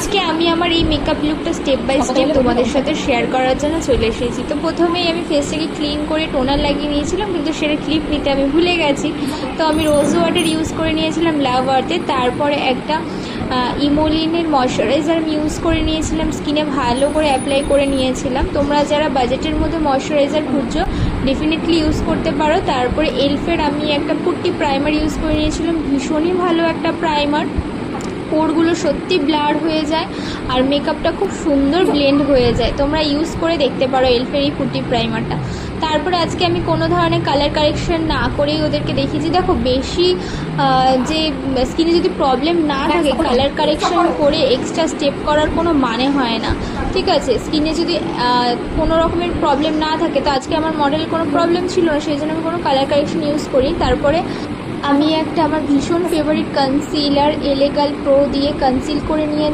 আজকে আমি আমার এই মেকআপ লুকটা স্টেপ বাই স্টেপ তোমাদের সাথে শেয়ার করার জন্য চলে এসেছি। তো প্রথমেই আমি ফেসটাকে ক্লিন করে টোনার লাগিয়ে নিয়েছিলাম, কিন্তু সেটা ক্লিপ নিতে আমি ভুলে গেছি। তো আমি রোজ ওয়াটার ইউজ করে নিয়েছিলাম লাভ আর্থে, তারপরে একটা ইমোলিনের ময়শ্চারাইজার আমি ইউজ করে নিয়েছিলাম, স্কিনে ভালো করে অ্যাপ্লাই করে নিয়েছিলাম। তোমরা যারা বাজেটের মধ্যে ময়শ্চারাইজার খুঁজছো ডেফিনেটলি ইউজ করতে পারো। তারপরে এলফের আমি একটা পুট্টি প্রাইমার ইউজ করে নিয়েছিলাম, ভীষণই ভালো একটা প্রাইমার, পোরগুলো সত্যি ব্লার হয়ে যায় আর মেকআপটা খুব সুন্দর ব্লেন্ড হয়ে যায়। তোমরা ইউজ করে দেখতে পারো এলফের এই পুট্টি প্রাইমারটা। তারপরে আজকে আমি কোনো ধরনের কালার কারেকশন না করেই ওদেরকে দেখিয়েছি। দেখো, বেশি যে স্কিনে যদি প্রবলেম না থাকে কালার কারেকশন করে এক্সট্রা স্টেপ করার কোনো মানে হয় না, ঠিক আছে? স্কিনে যদি কোনো রকমের প্রবলেম না থাকে, তো আজকে আমার মডেল কোনো প্রবলেম ছিল না, সেই জন্য আমি কোনো কালার কারেকশন ইউজ করি। তারপরে আমি একটা আমার ভীষণ ফেভারিট কনসিলার এলেগাল প্রো দিয়ে কনসিল করে নিয়েছি।